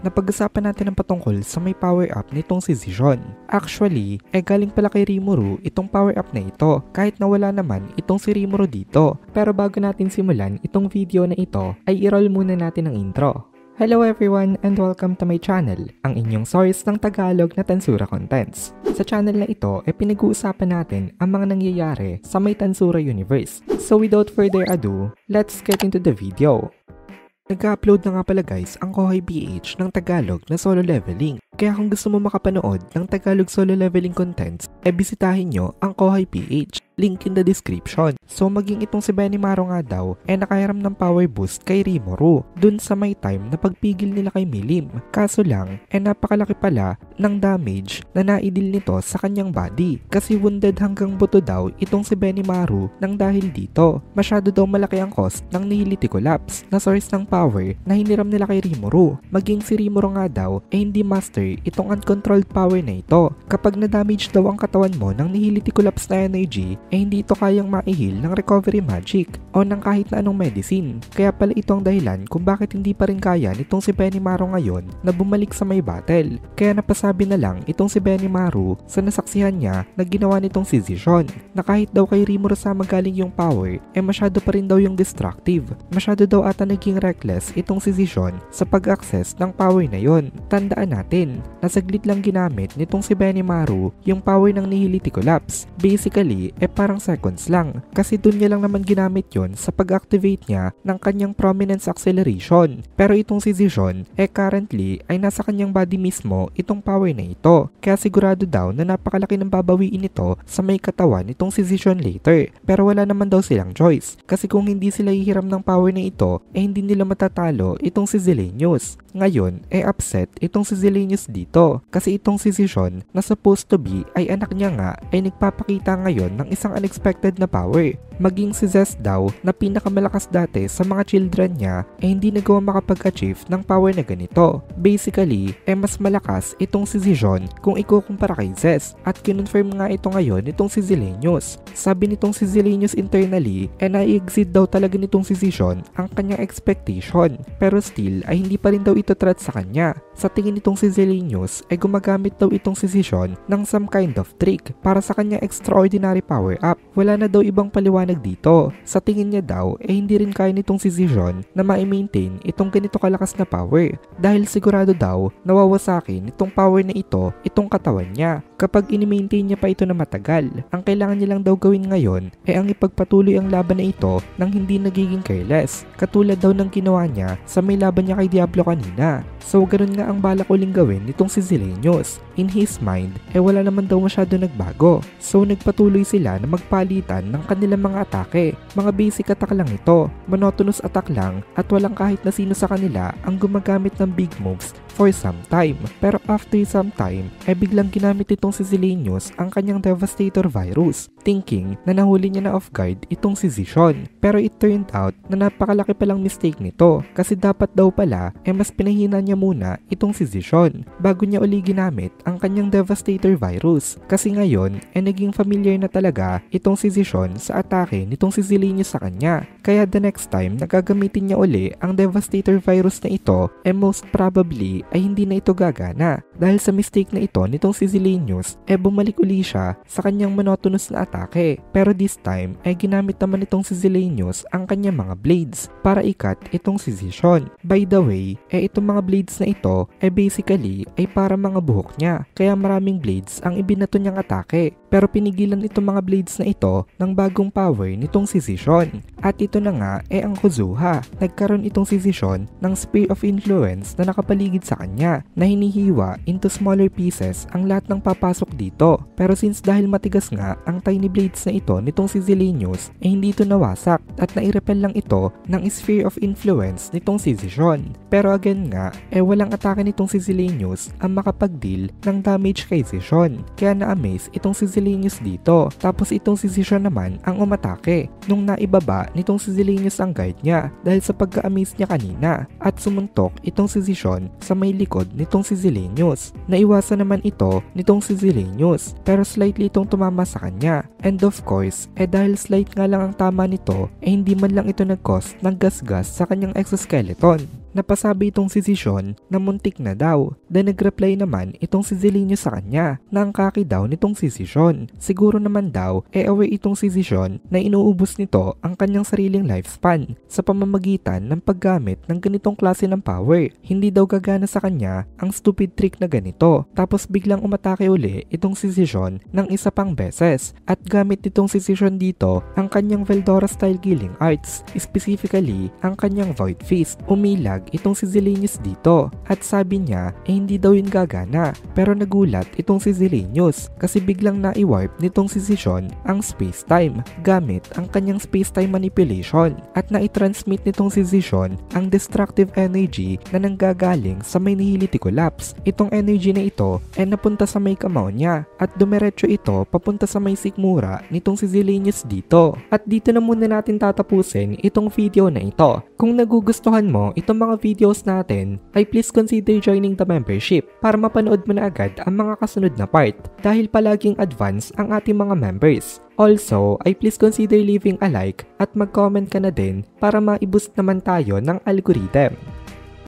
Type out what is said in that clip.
napag-usapan natin ang patungkol sa may power up nitong si Zishan. Actually, galing pala kay Rimuru itong power up na ito kahit na wala naman itong si Rimuru dito. Pero bago natin simulan itong video na ito ay i-roll muna natin ang intro. Hello everyone and welcome to my channel, ang inyong source ng Tagalog na Tansura Contents. Sa channel na ito pinag-uusapan natin ang mga nangyayari sa may Tansura universe. So without further ado, let's get into the video. Nag-upload na nga pala guys ang Kohay PH ng Tagalog na solo leveling. Kaya kung gusto mo makapanood ng Tagalog solo leveling contents, bisitahin nyo ang Kohay PH. Link in the description. So maging itong si Benimaru nga daw nakahiram ng power boost kay Rimuru dun sa may time na pagpigil nila kay Milim. Kaso lang, napakalaki pala ng damage na naidil nito sa kanyang body. Kasi wounded hanggang buto daw itong si Benimaru nang dahil dito. Masyado daw malaki ang cost ng Nihility Collapse na source ng power na hiniram nila kay Rimuru. Maging si Rimuru nga daw hindi master itong uncontrolled power na ito. Kapag na-damage daw ang katawan mo ng Nihility Collapse na energy, hindi ito kayang ma-heal ng recovery magic o ng kahit na anong medicine. Kaya pala ito ang dahilan kung bakit hindi pa rin kaya nitong si Benimaru ngayon na bumalik sa may battle. Kaya napasabi na lang itong si Benimaru sa nasaksihan niya na ginawa nitong si Zishan na kahit daw kay Rimuru sama galing yung power masyado pa rin daw yung destructive. Masyado daw ata naging reckless itong si Zishan sa pag-access ng power na yon. Tandaan natin na saglit lang ginamit nitong si Benimaru yung power ng Nihility Collapse. Basically, parang seconds lang kasi dun niya lang naman ginamit yon sa pag-activate niya ng kanyang prominence acceleration. Pero itong si Zishan currently ay nasa kanyang body mismo itong power na ito. Kaya sigurado daw na napakalaki ng babawiin nito sa may katawan nitong si Zishan later. Pero wala naman daw silang choice kasi kung hindi sila hihiram ng power na ito hindi nila matatalo itong si Zilenius. Ngayon upset itong si Zilenius dito kasi itong si Zishan na supposed to be ay anak niya nga ay nagpapakita ngayon ng isang unexpected na power. Maging si Zest daw na pinakamalakas dati sa mga children niya hindi nagawa makapag-achieve ng power na ganito. Basically, mas malakas itong si Zishan kung ikukumpara kay Zest at kinonfirm nga ito ngayon nitong si Zilenius. Sabi nitong si Zilenius internally na-exceed daw talaga nitong si Zishan ang kanyang expectation pero still ay hindi pa rin daw ito threat sa kanya. Sa tingin nitong si Zilenius gumagamit daw itong si Zishan ng some kind of trick para sa kanyang extraordinary power up. Wala na daw ibang paliwanag dito. Sa tingin niya daw hindi rin kaya nitong si Zishan na ma-maintain itong ganito kalakas na power dahil sigurado daw nawawasakin itong power na ito itong katawan niya kapag ini-maintain niya pa ito na matagal. Ang kailangan niya lang daw gawin ngayon ang ipagpatuloy ang laban na ito nang hindi nagiging careless katulad daw ng ginawa niya sa may laban niya kay Diablo kanina. So ganun nga ang balak uling gawin nitong si Zilenius. In his mind wala naman daw masyado nagbago. So nagpatuloy sila na magpalitan ng kanilang mga atake. Mga basic attack lang ito, monotonous attack lang at walang kahit na sino sa kanila ang gumagamit ng big moves for some time. Pero after some time biglang ginamit itong si Zilenius ang kanyang Devastator Virus, thinking na nahuli niya na off guard itong si Zishan. Pero it turned out na napakalaki palang mistake nito kasi dapat daw pala mas pinahina niya muna itong si Zishan bago niya uli ginamit ang kanyang Devastator Virus kasi ngayon naging familiar na talaga itong si Zishan sa atake nitong si Zilenius sa kanya. Kaya the next time nagagamitin niya uli ang Devastator Virus na ito most probably ay hindi na ito gagana dahil sa mistake na ito nitong si Zilenius bumalik uli siya sa kanyang monotonous na atake. Pero this time ginamit naman itong si Zilenius ang kanyang mga blades para ikat itong si Zishan. By the way, itong mga blades na ito basically ay para mga buhok niya kaya maraming blades ang ibinato niyang atake. Pero pinigilan itong mga blades na ito ng bagong power nitong si Zishan. At ito na nga ang Kozuha. Nagkaroon itong si Zishan ng Sphere of Influence na nakapaligid sa kanya na hinihiwa into smaller pieces ang lahat ng papasok dito. Pero since dahil matigas nga ang tiny blades na ito nitong si Zilenius hindi ito nawasak at nairepel lang ito ng Sphere of Influence nitong si Zishan. Pero again nga walang atake nitong si Zilenius ang makapag-deal ng damage kay Zishan. Kaya na-amaze itong si Zilenius dito. Tapos itong si Zishan naman ang umatake nung naibaba nitong si Zilenius ang guard niya dahil sa pagka-amaze niya kanina at sumuntok itong si Zishan sa may likod nitong si Zilenius. Naiwasan naman ito nitong si Zilenius pero slightly itong tumama sa kanya. And of course, dahil slight nga lang ang tama nito hindi man lang ito nag-cause ng gasgas sa kanyang exoskeleton. napasabi itong si Zisyon na muntik na daw. Then nagreply naman itong si Zelennius sa kanya na ang kaki daw nitong si Zisyon. Siguro naman daw aware itong si Zisyon na inuubos nito ang kanyang sariling lifespan sa pamamagitan ng paggamit ng ganitong klase ng power. Hindi daw gagana sa kanya ang stupid trick na ganito. Tapos biglang umatake uli itong si Zisyon ng isa pang beses at gamit nitong si Zisyon dito ang kanyang Veldora style killing arts, specifically ang kanyang Void Fist. Umilag itong si Zelennius dito at sabi niya hindi daw yun gagana, pero nagulat itong si Zelennius kasi biglang naiwarp nitong si Zisyon ang space-time gamit ang kanyang space-time manipulation at naitransmit nitong si Zisyon ang destructive energy na nanggagaling sa may nihility collapse. Itong energy na ito ay napunta sa may kamao niya at dumiretso ito papunta sa may sikmura nitong si Zelennius dito. At dito na muna natin tatapusin itong video na ito. Kung nagugustuhan mo itong mga videos natin, ay please consider joining the membership para mapanood mo na agad ang mga kasunod na part dahil palaging advance ang ating mga members. Also, ay please consider leaving a like at mag-comment ka na din para ma-boost naman tayo ng algorithm.